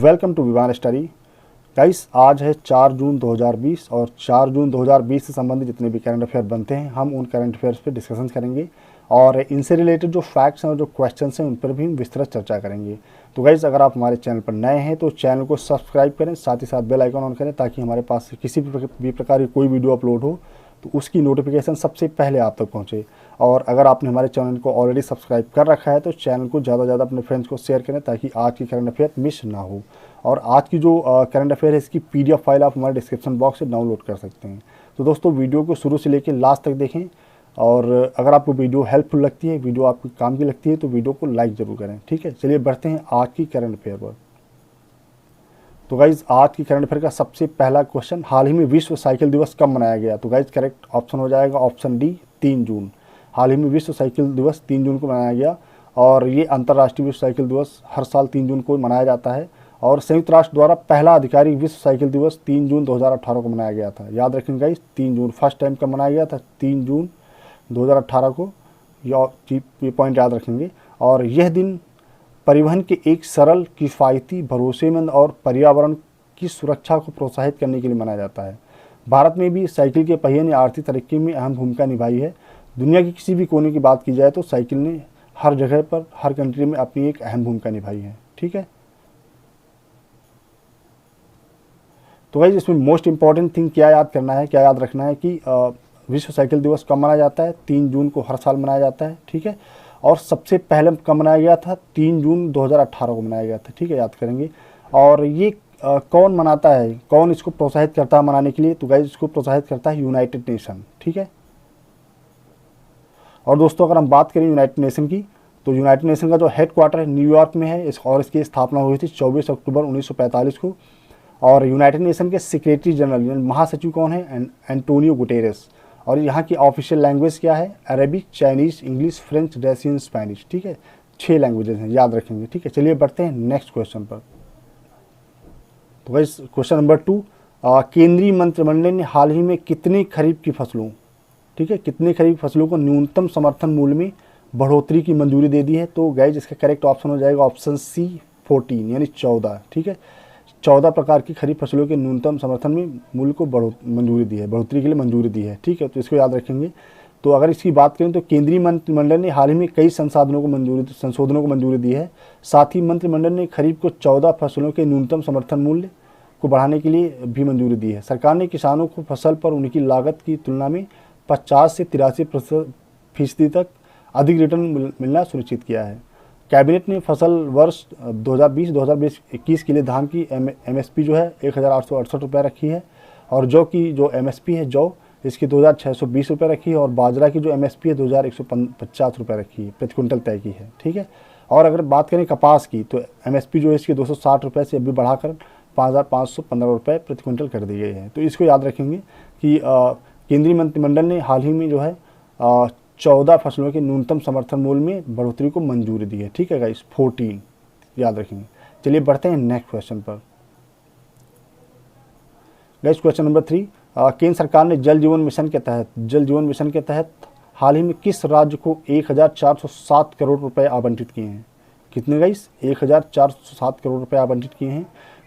Welcome to Vivaan study. Guys, आज है 4 जून 2020 और 4 जून 2020 से संबंधित जितने भी करंट अफेयर बनते हैं हम उन करंट अफेयर्स पे डिस्कशन करेंगे और इनसे रिलेटेड जो फैक्ट्स हैं और जो क्वेश्चंस हैं उन पर भी हम विस्तृत चर्चा करेंगे। तो गाइस, अगर आप हमारे चैनल पर नए हैं तो चैनल को सब्सक्राइब करें, साथ ही साथ बेल आइकन ऑन करें ताकि हमारे पास किसी भी प्रकार की कोई वीडियो अपलोड हो तो उसकी नोटिफिकेशन सबसे पहले आप तक पहुँचे। और अगर आपने हमारे चैनल को ऑलरेडी सब्सक्राइब कर रखा है तो चैनल को ज़्यादा से ज़्यादा अपने फ्रेंड्स को शेयर करें ताकि आज की करंट अफेयर मिस ना हो। और आज की जो करंट अफेयर है इसकी PDF फाइल आप हमारे डिस्क्रिप्शन बॉक्स से डाउनलोड कर सकते हैं। तो दोस्तों, वीडियो को शुरू से लेकर लास्ट तक देखें और अगर आपको वीडियो हेल्पफुल लगती है, वीडियो आपके काम की लगती है तो वीडियो को लाइक ज़रूर करें। ठीक है, चलिए बढ़ते हैं आज की करंट अफेयर पर। तो गाइज, आज की करंट अफेयर का सबसे पहला क्वेश्चन, हाल ही में विश्व साइकिल दिवस कब मनाया गया? तो गाइज, करेक्ट ऑप्शन हो जाएगा ऑप्शन डी, 3 जून। हाल ही में विश्व साइकिल दिवस 3 जून को मनाया गया और ये अंतर्राष्ट्रीय विश्व साइकिल दिवस हर साल 3 जून को मनाया जाता है। और संयुक्त राष्ट्र द्वारा पहला आधिकारिक विश्व साइकिल दिवस 3 जून 2018 को मनाया गया था। याद रखेंगे गाइज, 3 जून फर्स्ट टाइम कब मनाया गया था? 3 जून 2018 को, ये पॉइंट याद रखेंगे। और यह दिन परिवहन के एक सरल, किफ़ायती, भरोसेमंद और पर्यावरण की सुरक्षा को प्रोत्साहित करने के लिए मनाया जाता है। भारत में भी साइकिल के पहिए ने आर्थिक तरक्की में अहम भूमिका निभाई है। दुनिया के किसी भी कोने की बात की जाए तो साइकिल ने हर जगह पर, हर कंट्री में अपनी एक अहम भूमिका निभाई है। ठीक है, तो गाइस, इसमें मोस्ट इंपॉर्टेंट थिंग क्या याद करना है, क्या याद रखना है कि विश्व साइकिल दिवस कब मनाया जाता है? 3 जून को हर साल मनाया जाता है। ठीक है, और सबसे पहले कब मनाया गया था? 3 जून 2018 को मनाया गया था। ठीक है, याद करेंगे। और ये कौन मनाता है, कौन इसको प्रोत्साहित करता है मनाने के लिए? तो गाइस, इसको प्रोत्साहित करता है यूनाइटेड नेशन। ठीक है, और दोस्तों अगर हम बात करें यूनाइटेड नेशन की तो यूनाइटेड नेशन का जो हेड क्वार्टर है न्यूयॉर्क में है और इसकी स्थापना हुई थी 24 अक्टूबर 1945 को। और यूनाइटेड नेशन के सेक्रेटरी जनरल महासचिव कौन है? Antonio Guterres. और यहाँ की ऑफिशियल लैंग्वेज क्या है? Arabic, Chinese, English, French, Russian, Spanish. ठीक है, 6 लैंग्वेजेस हैं, याद रखेंगे। ठीक है, चलिए बढ़ते हैं नेक्स्ट क्वेश्चन पर। तो गाइस, क्वेश्चन नंबर 2, केंद्रीय मंत्रिमंडल ने हाल ही में कितनी खरीफ की फसलों, ठीक है, कितने खरीफ फसलों को न्यूनतम समर्थन मूल्य में बढ़ोतरी की मंजूरी दे दी है? तो गाइस, इसका करेक्ट ऑप्शन हो जाएगा ऑप्शन सी, 14 यानी 14। ठीक है, 14 प्रकार की खरीफ फसलों के न्यूनतम समर्थन में मूल्य को मंजूरी दी है, बढ़ोतरी के लिए मंजूरी दी है। ठीक है, तो इसको याद रखेंगे। तो अगर इसकी बात करें तो केंद्रीय मंत्रिमंडल ने हाल ही में कई संशोधनों को मंजूरी दी है। साथ ही मंत्रिमंडल ने खरीफ को 14 फसलों के न्यूनतम समर्थन मूल्य को बढ़ाने के लिए भी मंजूरी दी है। सरकार ने किसानों को फसल पर उनकी लागत की तुलना में 50 से 83% तक अधिक रिटर्न मिलना सुनिश्चित किया है। कैबिनेट ने फसल वर्ष 2020-2021 के लिए धान की MSP जो है 1868 रुपये रखी है और जौ की जो MSP है जौ इसकी 2620 रुपये रखी है और बाजरा की जो MSP है 2150 रुपये रखी है, प्रति क्विंटल तय की है। ठीक है, और अगर बात करें कपास की तो MSP जो है इसकी 260 रुपये से अभी बढ़ाकर 5515 रुपये प्रति क्विंटल कर दी गई है। तो इसको याद रखेंगे कि केंद्रीय मंत्रिमंडल ने हाल ही में जो है 14 फसलों के न्यूनतम समर्थन मूल्य में बढ़ोतरी को मंजूरी दी है। ठीक है गाइस, 14 याद रखेंगे। चलिए बढ़ते हैं नेक्स्ट क्वेश्चन पर। गाइस, क्वेश्चन नंबर 3, केंद्र सरकार ने जल जीवन मिशन के तहत हाल ही में किस राज्य को 1407 करोड़ रुपए आवंटित किए हैं? कितने गाइस? 1407 करोड़ रुपए आवंटित किए हैं।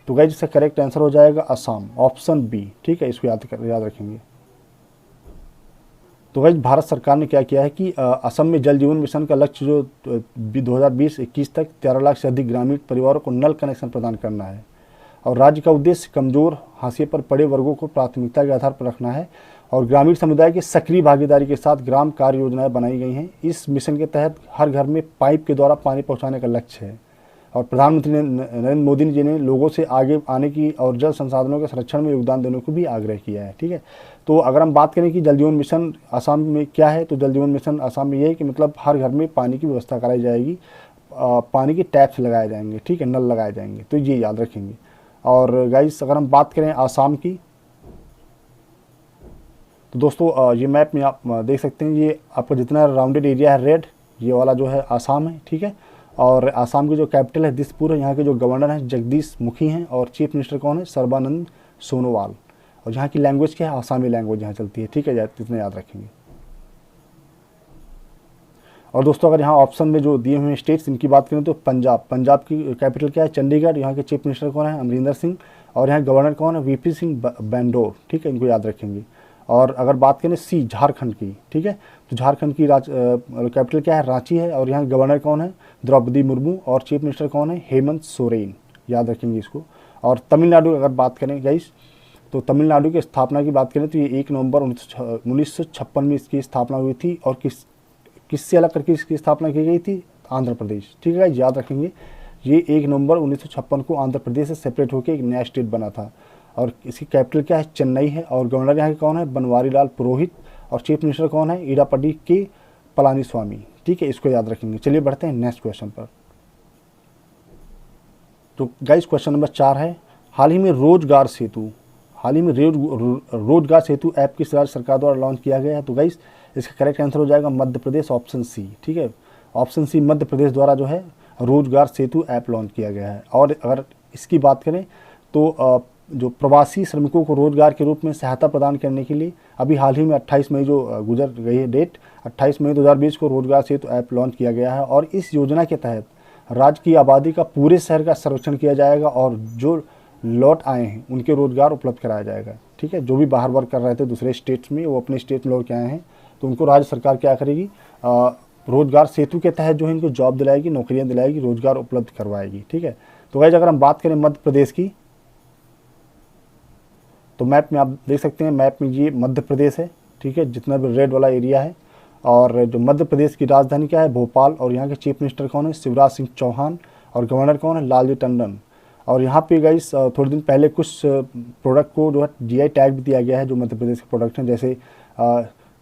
तो गाइस, इसका करेक्ट आंसर हो जाएगा असम, ऑप्शन बी। ठीक है, इसको याद रखेंगे। तो गाइस, भारत सरकार ने क्या किया है कि असम में जल जीवन मिशन का लक्ष्य जो 2020-21 तक 13 लाख से अधिक ग्रामीण परिवारों को नल कनेक्शन प्रदान करना है और राज्य का उद्देश्य कमजोर, हाशिए पर पड़े वर्गों को प्राथमिकता के आधार पर रखना है और ग्रामीण समुदाय की सक्रिय भागीदारी के साथ ग्राम कार्य योजनाएं बनाई गई हैं। इस मिशन के तहत हर घर में पाइप के द्वारा पानी पहुँचाने का लक्ष्य है और प्रधानमंत्री नरेंद्र मोदी जी ने लोगों से आगे आने की और जल संसाधनों के संरक्षण में योगदान देने को भी आग्रह किया है। ठीक है, तो अगर हम बात करें कि जल जीवन मिशन असम में क्या है, तो जल जीवन मिशन असम में ये है कि मतलब हर घर में पानी की व्यवस्था कराई जाएगी, पानी के टैप्स लगाए जाएंगे। ठीक है, नल लगाए जाएंगे, तो ये याद रखेंगे। और गाइस, अगर हम बात करें आसाम की तो दोस्तों ये मैप में आप देख सकते हैं, ये आपका जितना राउंडेड एरिया है रेड, ये वाला जो है आसाम है। ठीक है, और आसाम की जो कैपिटल है दिसपुर है। यहाँ के जो गवर्नर हैं जगदीश मुखी हैं और चीफ मिनिस्टर कौन है? सर्बानंद सोनोवाल। और यहाँ की लैंग्वेज क्या है? आसामी लैंग्वेज यहाँ चलती है। ठीक है, इतना याद रखेंगे। और दोस्तों अगर यहाँ ऑप्शन में जो दिए हुए हैं स्टेट्स, इनकी बात करें तो पंजाब की कैपिटल क्या है, चंडीगढ़। यहाँ के चीफ मिनिस्टर कौन है, अमरिंदर सिंह। और यहाँ गवर्नर कौन है, वीपी सिंह बंदौर। ठीक है, इनको याद रखेंगे। और अगर बात करें सी, झारखंड की, ठीक है, तो झारखंड की कैपिटल क्या है, रांची है। और यहाँ गवर्नर कौन है, द्रौपदी मुर्मू। और चीफ मिनिस्टर कौन है, हेमंत सोरेन। याद रखेंगे इसको। और तमिलनाडु अगर बात करें गाइस, तो तमिलनाडु की स्थापना की बात करें तो ये 1 नवंबर 1956 में इसकी स्थापना हुई थी। और किससे अलग करके इसकी स्थापना की गई थी, आंध्र प्रदेश। ठीक है, याद रखेंगे। ये 1 नवंबर 1956 को आंध्र प्रदेश से सेपरेट होकर एक नया स्टेट बना था। और इसकी कैपिटल क्या है, चेन्नई है। और गवर्नर यहाँ के कौन है, बनवारी लाल पुरोहित। और चीफ मिनिस्टर कौन है, इडापड्डी के पलानीस्वामी। ठीक है, इसको याद रखेंगे। चलिए बढ़ते हैं नेक्स्ट क्वेश्चन पर। तो गाइस क्वेश्चन नंबर 4 है, हाल ही में रोजगार सेतु ऐप किस राज्य सरकार द्वारा लॉन्च किया गया है। तो गाइस इसका करेक्ट आंसर हो जाएगा मध्य प्रदेश, ऑप्शन सी। ठीक है, ऑप्शन सी, मध्य प्रदेश द्वारा जो है रोजगार सेतु ऐप लॉन्च किया गया है। और अगर इसकी बात करें तो जो प्रवासी श्रमिकों को रोजगार के रूप में सहायता प्रदान करने के लिए अभी हाल ही में 28 मई जो गुजर गई है डेट, 28 मई 2020 को रोजगार सेतु ऐप लॉन्च किया गया है। और इस योजना के तहत राज्य की आबादी का पूरे शहर का सर्वेक्षण किया जाएगा और जो लौट आए हैं उनके रोजगार उपलब्ध कराया जाएगा। ठीक है, जो भी बाहर वर्क कर रहे थे दूसरे स्टेट्स में, वो अपने स्टेट में लौट के आए हैं तो उनको राज्य सरकार क्या करेगी, रोजगार सेतु के तहत जो है इनको जॉब दिलाएगी, नौकरियां दिलाएगी, रोजगार उपलब्ध करवाएगी। ठीक है, तो गाइस अगर हम बात करें मध्य प्रदेश की, तो मैप में आप देख सकते हैं, मैप में ये मध्य प्रदेश है। ठीक है, जितना भी रेड वाला एरिया है। और जो मध्य प्रदेश की राजधानी क्या है, भोपाल। और यहाँ के चीफ मिनिस्टर कौन है, शिवराज सिंह चौहान। और गवर्नर कौन है, लालजी टंडन। और यहाँ पे गाइस थोड़े दिन पहले कुछ प्रोडक्ट को जो है जीआई टैग भी दिया गया है, जो मध्य प्रदेश के प्रोडक्ट हैं, जैसे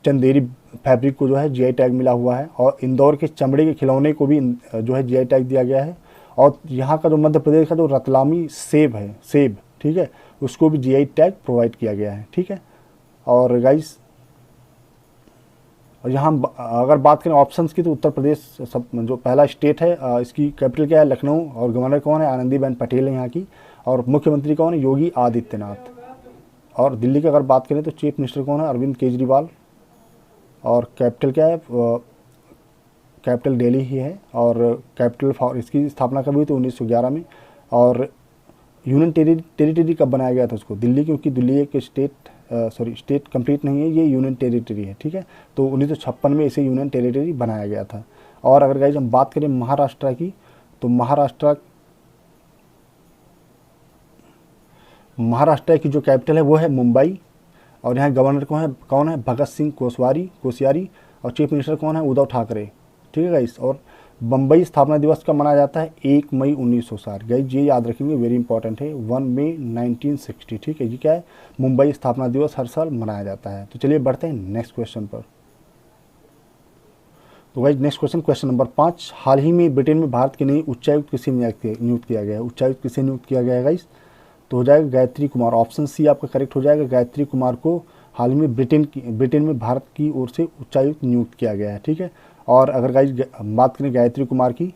चंदेरी फैब्रिक को जो है जीआई टैग मिला हुआ है। और इंदौर के चमड़े के खिलौने को भी जो है जीआई टैग दिया गया है। और यहाँ का जो मध्य प्रदेश का जो रतलामी सेब है, सेब, ठीक है, उसको भी जीआई टैग प्रोवाइड किया गया है। ठीक है, और गाइस और यहाँ अगर बात करें ऑप्शंस की, तो उत्तर प्रदेश सब जो पहला स्टेट है, इसकी कैपिटल क्या है, लखनऊ। और गवर्नर कौन है, आनंदीबेन पटेल है यहाँ की। और मुख्यमंत्री कौन है, योगी आदित्यनाथ। और दिल्ली की अगर बात करें तो चीफ मिनिस्टर कौन है, अरविंद केजरीवाल। और कैपिटल क्या है, कैपिटल दिल्ली ही है। और कैपिटल फॉर इसकी स्थापना कब हुई तो 1911 में। और यूनियन टेरिटरी कब बनाया गया था उसको, दिल्ली, क्योंकि दिल्ली एक स्टेट कंप्लीट नहीं है, ये यूनियन टेरिटरी है। ठीक है, तो 1956 में इसे यूनियन टेरिटरी बनाया गया था। और अगर गाइस हम बात करें महाराष्ट्र की, तो महाराष्ट्र की जो कैपिटल है वो है मुंबई। और यहाँ गवर्नर कौन है, भगत सिंह कोश्यारी। और चीफ मिनिस्टर कौन है, उद्धव ठाकरे। ठीक है गाइस, और बम्बई स्थापना दिवस कब मनाया जाता है, 1 मई 1960। गाइस ये याद रखेंगे, वेरी इंपॉर्टेंट है, 1 मई 1960। ठीक है, ये क्या है, मुंबई स्थापना दिवस हर साल मनाया जाता है। तो चलिए बढ़ते हैं नेक्स्ट क्वेश्चन पर। तो गाइस नेक्स्ट क्वेश्चन नंबर 5, हाल ही में ब्रिटेन में भारत के नए उच्चायुक्त किसे नियुक्त किया गया है। उच्चायुक्त किसे नियुक्त किया गया है गाइस, तो हो जाएगा गायत्री कुमार। ऑप्शन सी आपका करेक्ट हो जाएगा, गायत्री कुमार को हाल ही में ब्रिटेन में भारत की ओर से उच्चायुक्त नियुक्त किया गया है। ठीक है, और अगर गाइस बात करें गायत्री कुमार की,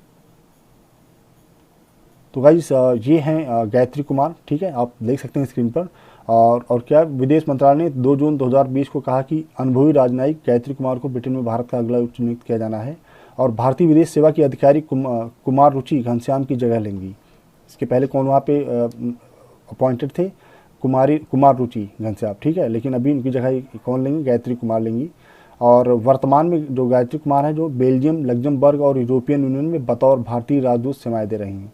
तो गाइस ये हैं गायत्री कुमार। ठीक है, आप देख सकते हैं स्क्रीन पर। और क्या विदेश मंत्रालय ने 2 जून 2020 को कहा कि अनुभवी राजनयिक गायत्री कुमार को ब्रिटेन में भारत का अगला उच्च नियुक्त किया जाना है। और भारतीय विदेश सेवा की अधिकारी कुमार रुचि घनश्याम की जगह लेंगी। इसके पहले कौन वहाँ पे अपॉइंटेड थे, कुमार रुचि घनश्याम। ठीक है, लेकिन अभी इनकी जगह कौन लेंगी, गायत्री कुमार लेंगी। और वर्तमान में जो गायत्री कुमार है, जो बेल्जियम, लग्जमबर्ग और यूरोपियन यूनियन में बतौर भारतीय राजदूत सेवाएं दे रही हैं।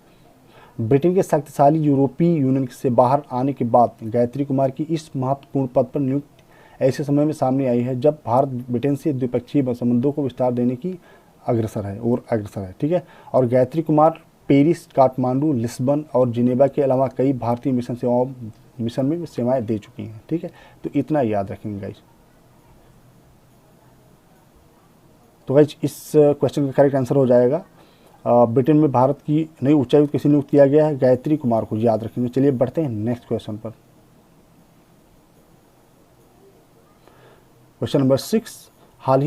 ब्रिटेन के शक्तिशाली यूरोपीय यूनियन से बाहर आने के बाद गायत्री कुमार की इस महत्वपूर्ण पद पर नियुक्ति ऐसे समय में सामने आई है जब भारत ब्रिटेन से द्विपक्षीय संबंधों को विस्तार देने की अग्रसर है। ठीक है, और गायत्री कुमार पेरिस, काठमांडू, लिस्बन और जिनेवा के अलावा कई भारतीय मिशन में सेवाएं दे चुकी हैं। ठीक है, तो इतना याद रखेंगे गाइस। तो गाइस इस क्वेश्चन का करेक्ट आंसर हो जाएगा ब्रिटेन में भारत की नई उच्चायुक्त किसे नियुक्त किया गया है, गायत्री कुमार को, याद रखेंगे। चलिए बढ़ते हैं नेक्स्ट क्वेश्चन पर। क्वेश्चन नंबर 6, हाल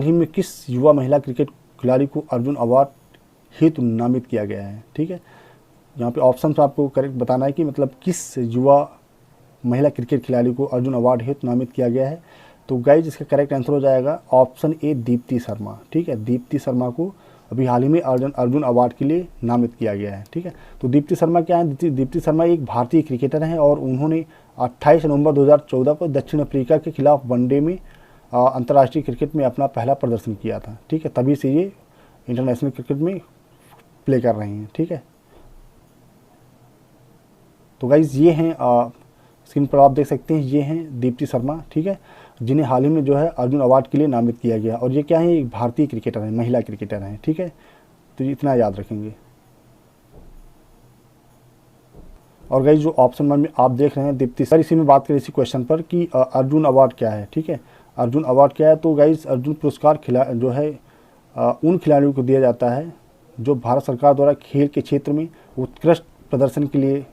ही में किस युवा महिला क्रिकेट खिलाड़ी को अर्जुन अवार्ड हेतु नामित किया गया है। ठीक है, यहाँ पे ऑप्शन आपको करेक्ट बताना है कि मतलब किस युवा महिला क्रिकेट खिलाड़ी को अर्जुन अवार्ड हेतु नामित किया गया है। तो गाइज इसका करेक्ट आंसर हो जाएगा ऑप्शन ए दीप्ति शर्मा। ठीक है, दीप्ति शर्मा को अभी हाल ही में अर्जुन अवार्ड के लिए नामित किया गया है। ठीक है, तो दीप्ति शर्मा क्या है? दीप्ति शर्मा एक भारतीय क्रिकेटर हैं और उन्होंने 28 नवंबर 2014 को दक्षिण अफ्रीका के खिलाफ वनडे में अंतर्राष्ट्रीय क्रिकेट में अपना पहला प्रदर्शन किया था। ठीक है, तभी से ये इंटरनेशनल क्रिकेट में प्ले कर रहे हैं। ठीक है, तो गाइज ये हैं स्क्रीन पर आप देख सकते हैं, ये हैं दीप्ति शर्मा। ठीक है, जिन्हें हाल ही में जो है अर्जुन अवार्ड के लिए नामित किया गया और ये क्या है? एक भारतीय क्रिकेटर हैं, महिला क्रिकेटर हैं। ठीक है, तो इतना याद रखेंगे। और गाइज जो ऑप्शन में आप देख रहे हैं दीप्ति सर, इसी में बात करें इसी क्वेश्चन पर कि अर्जुन अवार्ड क्या है। ठीक है, अर्जुन अवार्ड क्या है? तो गाइज अर्जुन पुरस्कार जो है उन खिलाड़ियों को दिया जाता है जो भारत सरकार द्वारा खेल के क्षेत्र में उत्कृष्ट प्रदर्शन के लिए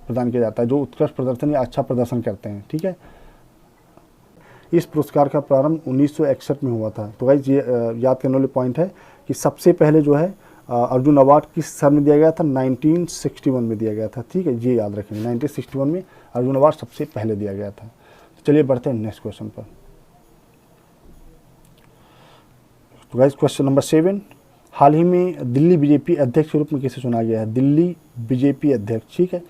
प्रदान किया जाता है, जो उत्कृष्ट प्रदर्शन या अच्छा प्रदर्शन करते हैं। ठीक है, इस पुरस्कार का प्रारंभ 1961 में हुआ था। तो गाइज ये याद करने वाले पॉइंट है कि सबसे पहले जो है अर्जुन अवार्ड किस साल में दिया गया था? 1961 में दिया गया था। ठीक है, ये याद रखेंगे, 1961 में अर्जुन अवार्ड सबसे पहले दिया गया था। तो चलिए बढ़ते हैं नेक्स्ट क्वेश्चन पर। तो गाइज क्वेश्चन नंबर 7, हाल ही में दिल्ली बीजेपी अध्यक्ष के रूप में किसे चुना गया है? दिल्ली बीजेपी अध्यक्ष। ठीक है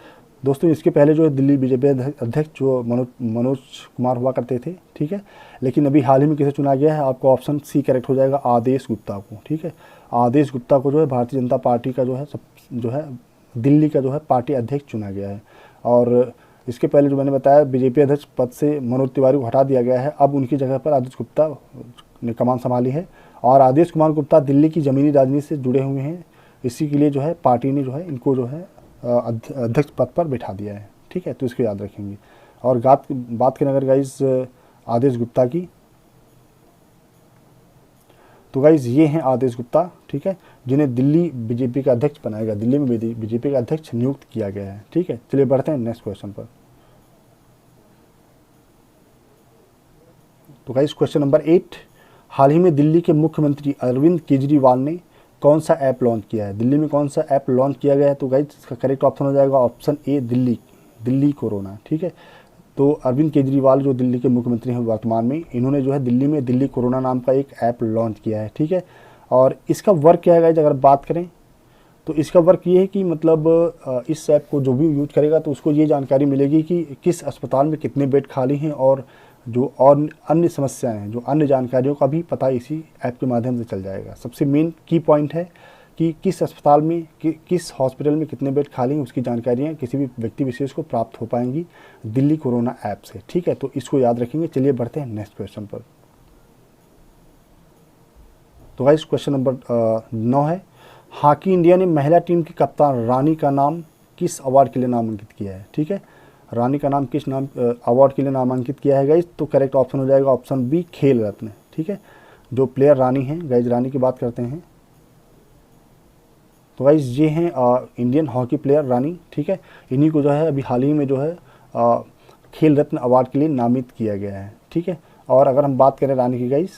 दोस्तों, इसके पहले जो है दिल्ली बीजेपी अध्यक्ष जो मनोज कुमार हुआ करते थे। ठीक है, लेकिन अभी हाल ही में किसे चुना गया है? आपको ऑप्शन सी करेक्ट हो जाएगा, आदेश गुप्ता को। ठीक है, आदेश गुप्ता को जो है भारतीय जनता पार्टी का जो है दिल्ली का जो है पार्टी अध्यक्ष चुना गया है। और इसके पहले जो मैंने बताया बीजेपी अध्यक्ष पद से मनोज तिवारी को हटा दिया गया है, अब उनकी जगह पर आदेश गुप्ता ने कमान संभाली है। और आदेश कुमार गुप्ता दिल्ली की ज़मीनी राजनीति से जुड़े हुए हैं, इसी के लिए जो है पार्टी ने जो है इनको जो है अध्यक्ष पद पर बैठा दिया है। ठीक है, तो इसको याद रखेंगे। और बात करें अगर गाइज आदेश गुप्ता की, तो गाइज ये हैं आदेश गुप्ता। ठीक है, जिन्हें दिल्ली बीजेपी का अध्यक्ष बनाया गया, दिल्ली में बीजेपी का अध्यक्ष नियुक्त किया गया है। ठीक है, चलिए बढ़ते हैं नेक्स्ट क्वेश्चन पर। तो गाइज क्वेश्चन नंबर 8, हाल ही में दिल्ली के मुख्यमंत्री अरविंद केजरीवाल ने कौन सा ऐप लॉन्च किया है? दिल्ली में कौन सा ऐप लॉन्च किया गया है? तो गाइज इसका करेक्ट ऑप्शन हो जाएगा ऑप्शन ए दिल्ली कोरोना। ठीक है, तो अरविंद केजरीवाल जो दिल्ली के मुख्यमंत्री हैं वर्तमान में, इन्होंने जो है दिल्ली में दिल्ली कोरोना नाम का एक ऐप लॉन्च किया है। ठीक है, और इसका वर्क क्या है गाइज अगर बात करें तो इसका वर्क ये है कि मतलब इस ऐप को जो भी यूज करेगा तो उसको ये जानकारी मिलेगी कि किस अस्पताल में कितने बेड खाली हैं और जो और अन्य समस्याएं हैं, जो अन्य जानकारियों का भी पता इसी ऐप के माध्यम से चल जाएगा। सबसे मेन की पॉइंट है कि किस अस्पताल में किस हॉस्पिटल में कितने बेड खाली हैं, उसकी जानकारियाँ किसी भी व्यक्ति विशेष को प्राप्त हो पाएंगी दिल्ली कोरोना ऐप से। ठीक है, तो इसको याद रखेंगे। चलिए बढ़ते हैं नेक्स्ट क्वेश्चन पर। तो गाइस क्वेश्चन नंबर 9 है, हॉकी इंडिया ने महिला टीम की कप्तान रानी का नाम किस अवार्ड के लिए नामांकित किया है? ठीक है, रानी का नाम किस अवार्ड के लिए नामांकित किया है गाइज? तो करेक्ट ऑप्शन हो जाएगा ऑप्शन बी खेल रत्न। ठीक है, जो प्लेयर रानी हैं गाइज, रानी की बात करते हैं तो गाइज ये हैं इंडियन हॉकी प्लेयर रानी। ठीक है, इन्हीं को जो है अभी हाल ही में जो है खेल रत्न अवार्ड के लिए नामित किया गया है। ठीक है, और अगर हम बात करें रानी की गाइज,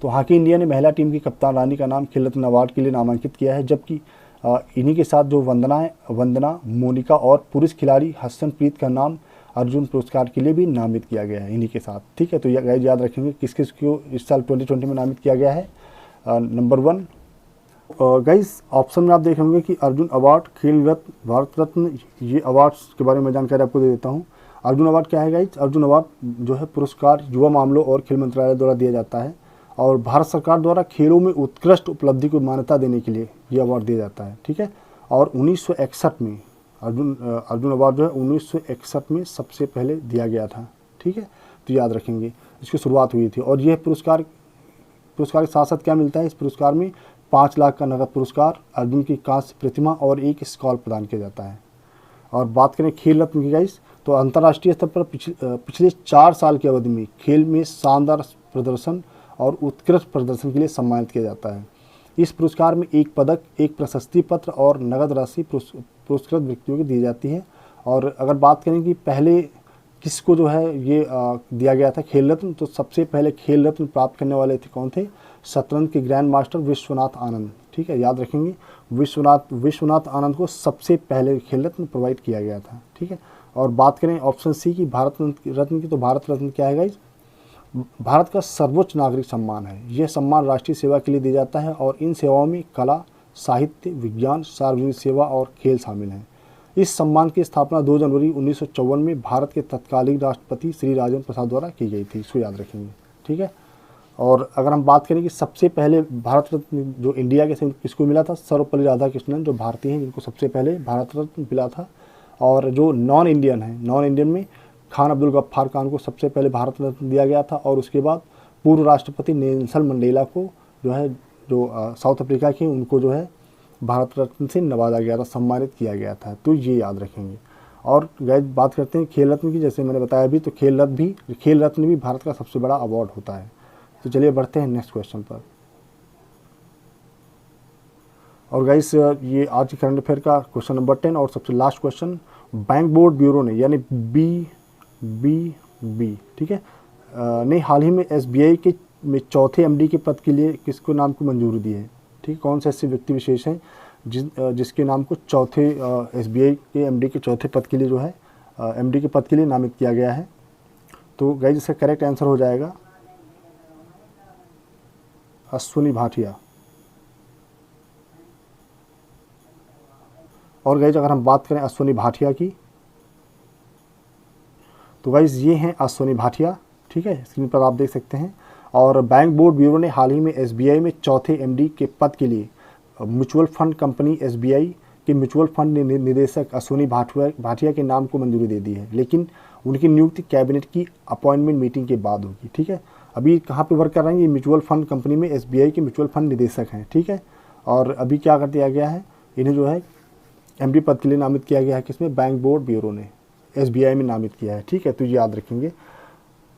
तो हॉकी इंडिया ने महिला टीम की कप्तान रानी का नाम खेल रत्न अवार्ड के लिए नामांकित किया है, जबकि इन्हीं के साथ जो वंदना, मोनिका और पुरुष खिलाड़ी हसनप्रीत का नाम अर्जुन पुरस्कार के लिए भी नामित किया गया है इन्हीं के साथ। ठीक है, तो गाइज याद रखेंगे किस किस को इस साल 2020 में नामित किया गया है। नंबर 1 गाइज ऑप्शन में आप देख होंगे कि अर्जुन अवार्ड, खेल रत्न, भारत रत्न, ये अवार्ड्स के बारे में जानकारी आपको दे देता हूँ। अर्जुन अवार्ड क्या है गाइज? अर्जुन अवार्ड जो है पुरस्कार युवा मामलों और खेल मंत्रालय द्वारा दिया जाता है और भारत सरकार द्वारा खेलों में उत्कृष्ट उपलब्धि को मान्यता देने के लिए ये अवार्ड दिया जाता है। ठीक है, और 1961 में अर्जुन अवार्ड जो है 1961 में सबसे पहले दिया गया था। ठीक है, तो याद रखेंगे इसकी शुरुआत हुई थी। और यह पुरस्कार के साथ साथ क्या मिलता है? इस पुरस्कार में 5 लाख का नगद पुरस्कार, अर्जुन की कांस्य प्रतिमा और एक स्कॉल प्रदान किया जाता है। और बात करें खेल रत्न की गाइस, तो अंतर्राष्ट्रीय स्तर पर पिछले 4 साल की अवधि में खेल में शानदार प्रदर्शन और उत्कृष्ट प्रदर्शन के लिए सम्मानित किया जाता है। इस पुरस्कार में एक पदक, एक प्रशस्ति पत्र और नगद राशि पुरस्कृत व्यक्तियों को दी जाती है। और अगर बात करें कि पहले किसको जो है ये दिया गया था खेल रत्न, तो सबसे पहले खेल रत्न प्राप्त करने वाले थे कौन थे? शतरंज के ग्रैंड मास्टर विश्वनाथ आनंद। ठीक है, याद रखेंगे विश्वनाथ आनंद को सबसे पहले खेल रत्न प्रोवाइड किया गया था। ठीक है, और बात करें ऑप्शन सी की भारत रत्न की, तो भारत रत्न क्या है गाइस, भारत का सर्वोच्च नागरिक सम्मान है। यह सम्मान राष्ट्रीय सेवा के लिए दिया जाता है और इन सेवाओं में कला, साहित्य, विज्ञान, सार्वजनिक सेवा और खेल शामिल हैं। इस सम्मान की स्थापना 2 जनवरी 1954 में भारत के तत्कालीन राष्ट्रपति श्री राजेंद्र प्रसाद द्वारा की गई थी। इसको याद रखेंगे, ठीक है। और अगर हम बात करें कि सबसे पहले भारत रत्न जो इंडिया के किसको मिला था, सर्वपल्ली राधाकृष्णन जो भारतीय हैं जिनको सबसे पहले भारत रत्न मिला था। और जो नॉन इंडियन है, नॉन इंडियन में खान अब्दुल गफ्फार खान को सबसे पहले भारत रत्न दिया गया था। और उसके बाद पूर्व राष्ट्रपति नेल्सन मंडेला को जो है, जो साउथ अफ्रीका के, उनको जो है भारत रत्न से नवाजा गया था, सम्मानित किया गया था। तो ये याद रखेंगे। और गाइस बात करते हैं खेल रत्न की, जैसे मैंने बताया अभी, तो खेल रत्न भी भारत का सबसे बड़ा अवार्ड होता है। तो चलिए बढ़ते हैं नेक्स्ट क्वेश्चन पर। और गाइस ये आज करंट अफेयर का क्वेश्चन नंबर 10 और सबसे last question, bank board bureau ने यानी बी, ठीक है, ने हाल ही में SBI के में चौथे MD के पद के लिए किसको नाम को मंजूरी दी है, ठीक। कौन से ऐसे व्यक्ति विशेष हैं जिसके नाम को चौथे SBI के MD के चौथे पद के लिए जो है MD के पद के लिए नामित किया गया है। तो गाइस इसका करेक्ट आंसर हो जाएगा अश्विनी भाटिया। और गाइस अगर हम बात करें अश्विनी भाटिया की, तो गाइस ये हैं अश्विनी भाटिया, ठीक है, स्क्रीन पर आप देख सकते हैं। और बैंक बोर्ड ब्यूरो ने हाल ही में SBI में चौथे MD के पद के लिए म्यूचुअल फंड कंपनी SBI के म्यूचुअल फंड निदेशक अश्विनी भाटिया के नाम को मंजूरी दे दी है, लेकिन उनकी नियुक्ति कैबिनेट की अपॉइंटमेंट मीटिंग के बाद होगी, ठीक है। अभी कहाँ पे वर्क कर रहे हैं, ये म्यूचुअल फंड कंपनी में SBI के म्यूचुअल फंड निदेशक हैं, ठीक है। और अभी क्या कर दिया गया है, इन्हें जो है MD पद के लिए नामित किया गया है, किसमें, बैंक बोर्ड ब्यूरो ने SBI में नामित किया है, ठीक है। तो ये याद रखेंगे।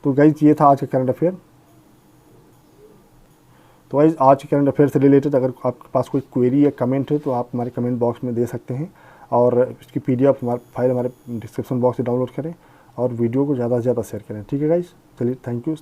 तो गाइस ये था आज का करंट अफेयर। तो गाइस आज के करंट अफेयर से रिलेटेड अगर आपके पास कोई क्वेरी या कमेंट है तो आप हमारे कमेंट बॉक्स में दे सकते हैं। और इसकी PDF फाइल हमारे डिस्क्रिप्शन बॉक्स से डाउनलोड करें और वीडियो को ज़्यादा से ज़्यादा शेयर करें, ठीक है गाइस। चलिए, थैंक यू।